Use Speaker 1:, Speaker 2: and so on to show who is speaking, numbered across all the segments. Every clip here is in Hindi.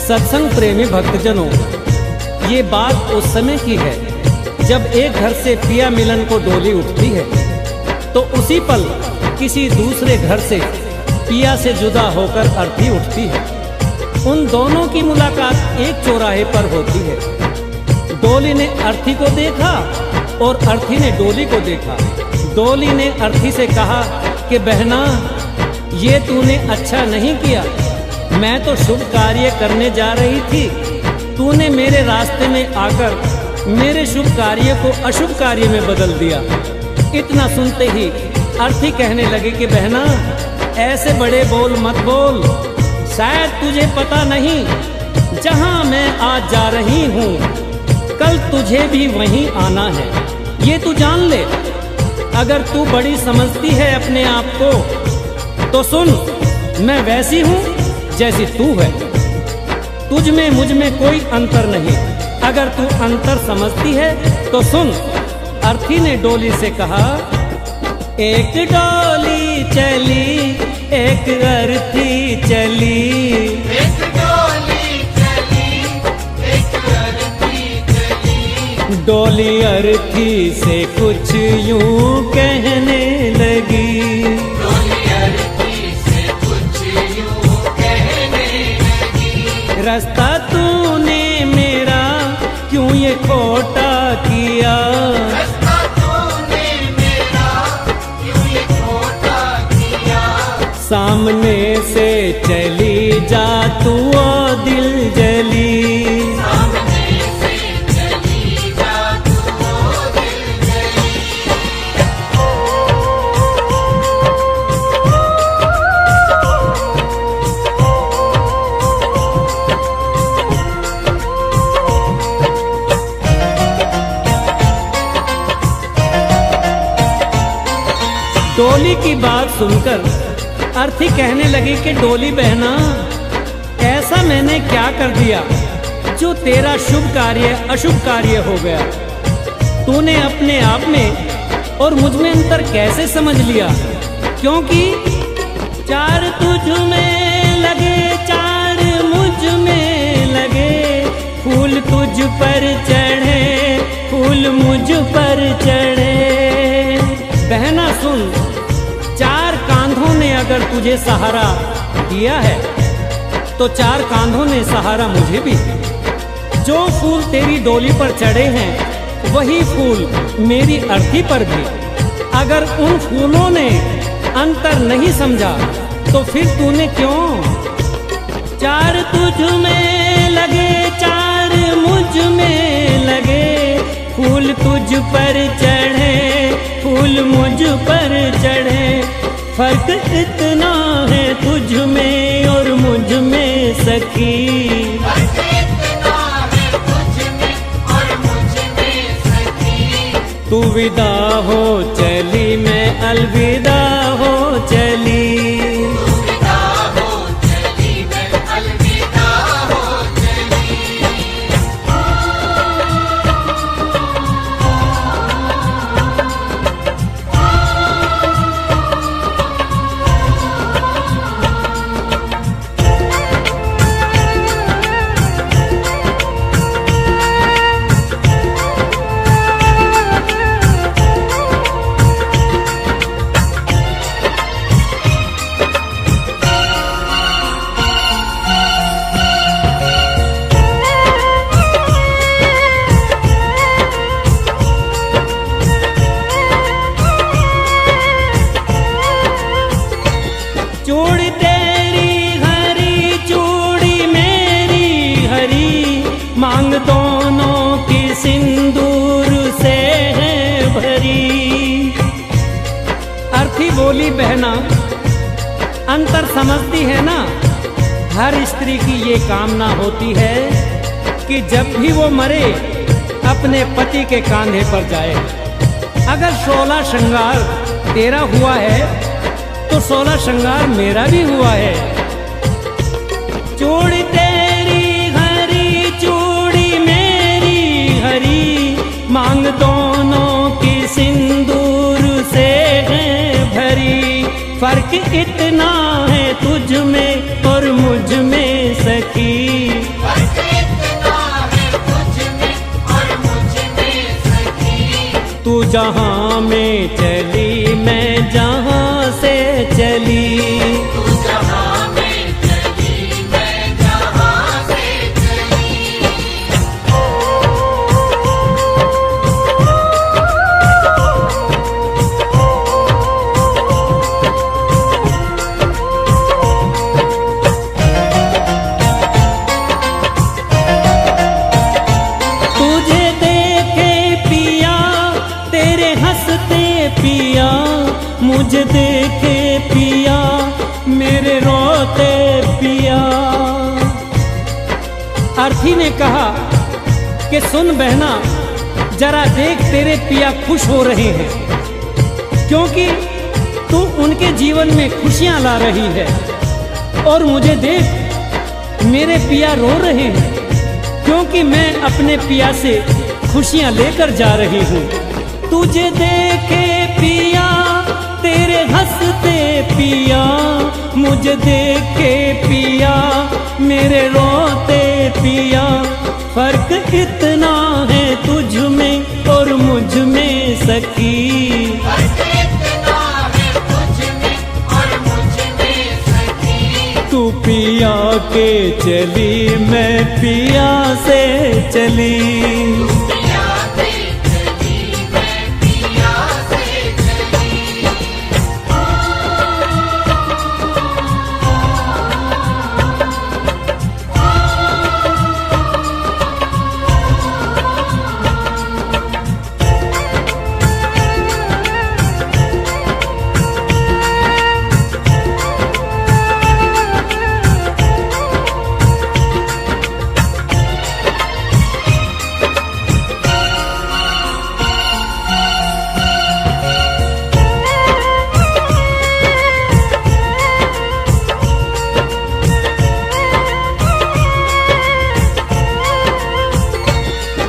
Speaker 1: सत्संग प्रेमी भक्तजनों, ये बात उस समय की है जब एक घर से पिया मिलन को डोली उठती है तो उसी पल किसी दूसरे घर से पिया से जुदा होकर अर्थी उठती है। उन दोनों की मुलाकात एक चौराहे पर होती है। डोली ने अर्थी को देखा और अर्थी ने डोली को देखा। डोली ने अर्थी से कहा कि बहना, ये तूने अच्छा नहीं किया। मैं तो शुभ कार्य करने जा रही थी, तूने मेरे रास्ते में आकर मेरे शुभ कार्य को अशुभ कार्य में बदल दिया। इतना सुनते ही अर्थी कहने लगे कि बहना, ऐसे बड़े बोल मत बोल, शायद तुझे पता नहीं जहां मैं आज जा रही हूँ कल तुझे भी वहीं आना है, ये तू जान ले। अगर तू बड़ी समझती है अपने आप को तो सुन, मैं वैसी हूँ जैसी तू है, तुझ में मुझ में कोई अंतर नहीं। अगर तू अंतर समझती है तो सुन। अर्थी ने डोली से कहा, एक डोली चली एक अर्थी चली,
Speaker 2: एक डोली चली एक अर्थी चली।
Speaker 1: डोली अर्थी से कुछ यूं कहने लगी,
Speaker 2: डोली अर्थी से कुछ यूं कहने लगी।
Speaker 1: रास्ता तूने मेरा क्यों ये खोटा किया,
Speaker 2: रास्ता तूने मेरा क्यों ये खोटा किया।
Speaker 1: सामने से चली जा तू ओ दिल जली,
Speaker 2: सामने से चली जा तू ओ दिल जली।
Speaker 1: डोली की बात सुनकर अर्थी कहने लगी कि डोली बहना, ऐसा मैंने क्या कर दिया जो तेरा शुभ कार्य अशुभ कार्य हो गया। तूने अपने आप में और मुझ में अंतर कैसे समझ लिया, क्योंकि चार तुझ में लगे चार मुझ में लगे, फूल तुझ पर चढ़े फूल मुझ पर चढ़े। बहना सुन, चार कांधों ने अगर तुझे सहारा दिया है तो चार कांधों ने सहारा मुझे भी। जो फूल तेरी डोली पर चढ़े हैं वही फूल मेरी अर्थी पर भी। अगर उन फूलों ने अंतर नहीं समझा तो फिर तूने क्यों। चार तुझ में लगे चार मुझ में लगे, फूल तुझ पर चढ़े फूल मुझ पर चढ़े। फर्क इतना है तुझ में और मुझ में सखी,
Speaker 2: फर्क इतना है तुझ में और मुझ में सखी।
Speaker 1: तू विदा हो चली मैं अलविदा हो चली,
Speaker 2: तू विदा हो चली मैं अलविदा हो चली।
Speaker 1: चूड़ी तेरी हरी चूड़ी मेरी हरी, मांग दोनों की सिंदूर से है भरी। अर्थी बोली, बहना अंतर समझती है ना, हर स्त्री की ये कामना होती है कि जब भी वो मरे अपने पति के कांधे पर जाए। अगर 16 श्रृंगार तेरा हुआ है तो 16 श्रृंगार मेरा भी हुआ है। चूड़ी तेरी हरी चूड़ी मेरी हरी, मांग दोनों की सिंदूर से है भरी। फर्क इतना है तुझ में और मुझ में सखी, जहां में चली मैं जहां से चली।
Speaker 2: तू जहां में चली मैं जहां से चली।
Speaker 1: तुझे देखे पिया तेरे हंसते पिया, मुझे देखे पिया मेरे रोते पिया। अर्थी ने कहा कि सुन बहना, जरा देख तेरे पिया खुश हो रहे हैं, क्योंकि तू उनके जीवन में खुशियां ला रही है। और मुझे देख मेरे पिया रो रहे हैं, क्योंकि मैं अपने पिया से खुशियां लेकर जा रही हूँ। तुझे देखे पिया तेरे हंसते पिया, मुझे देखे पिया मेरे रोते पिया। फर्क इतना है तुझ में और मुझ में सखी।
Speaker 2: फर्क इतना है तुझ में और मुझ में सखी।
Speaker 1: तू पिया के चली मैं पिया से चली।
Speaker 2: पिया से चली मैं पिया से चली।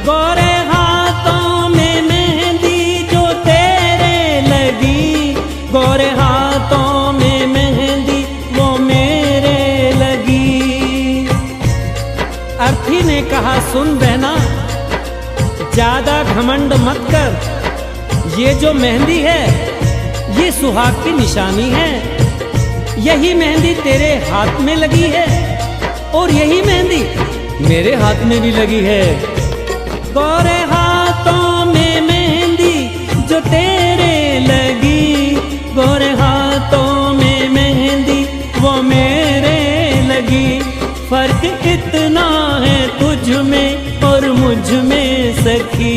Speaker 1: गोरे हाथों में मेहंदी जो तेरे लगी, गोरे हाथों में मेहंदी वो मेरे लगी। अर्थी ने कहा सुन बहना, ज्यादा घमंड मत कर। ये जो मेहंदी है ये सुहाग की निशानी है। यही मेहंदी तेरे हाथ में लगी है और यही मेहंदी मेरे हाथ में भी लगी है। गोरे हाथों में मेहंदी जो तेरे लगी, गोरे हाथों में मेहंदी वो मेरे लगी। फर्क इतना है तुझ में और मुझ में सखी।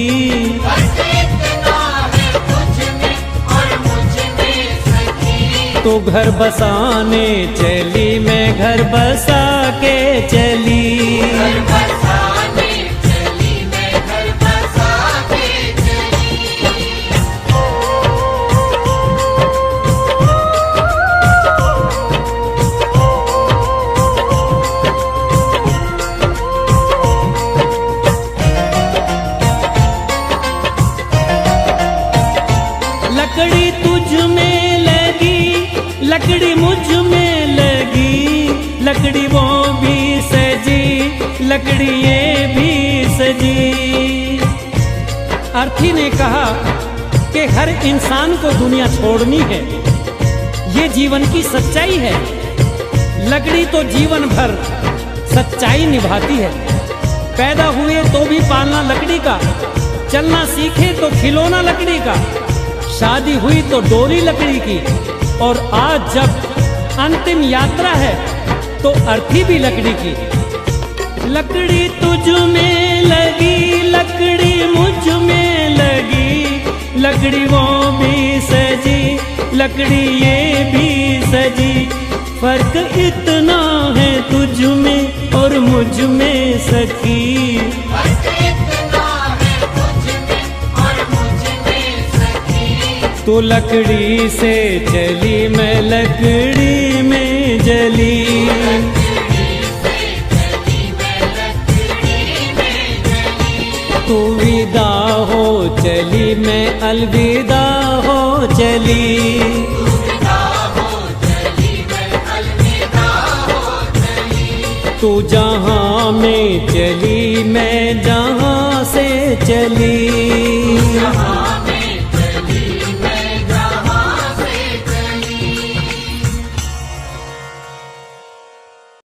Speaker 2: फर्क इतना है तुझ में और मुझ में सखी।
Speaker 1: तो घर बसाने चली मैं घर बसा के चली।
Speaker 2: घर बसाने चली मैं घर बसा के चली।
Speaker 1: लकड़ी तुझ में लगी, लकड़ी मुझ में लगी, लकड़ी वो भी सजी, लकड़ी ये भी सजी। अर्थी ने कहा कि हर इंसान को दुनिया छोड़नी है, ये जीवन की सच्चाई है। लकड़ी तो जीवन भर सच्चाई निभाती है। पैदा हुए तो भी पालना लकड़ी का, चलना सीखे तो खिलौना लकड़ी का, शादी हुई तो डोली लकड़ी की, और आज जब अंतिम यात्रा है तो अर्थी भी लकड़ी की। लकड़ी तुझ में लगी, लकड़ी मुझ में लगी, लकड़ी वो भी सजी, लकड़ी ये भी सजी। फर्क इतना है तुझ में और मुझ में सखी।
Speaker 2: फर्क इतना है तुझ में और मुझ में सखी।
Speaker 1: तू लकड़ी से चली मैं लकड़ी में जली।
Speaker 2: लकड़ी से चली मैं लकड़ी में जली।
Speaker 1: तू विदा हो चली मैं अलविदा हो चली। तू जहां में चली मैं जहां से चली।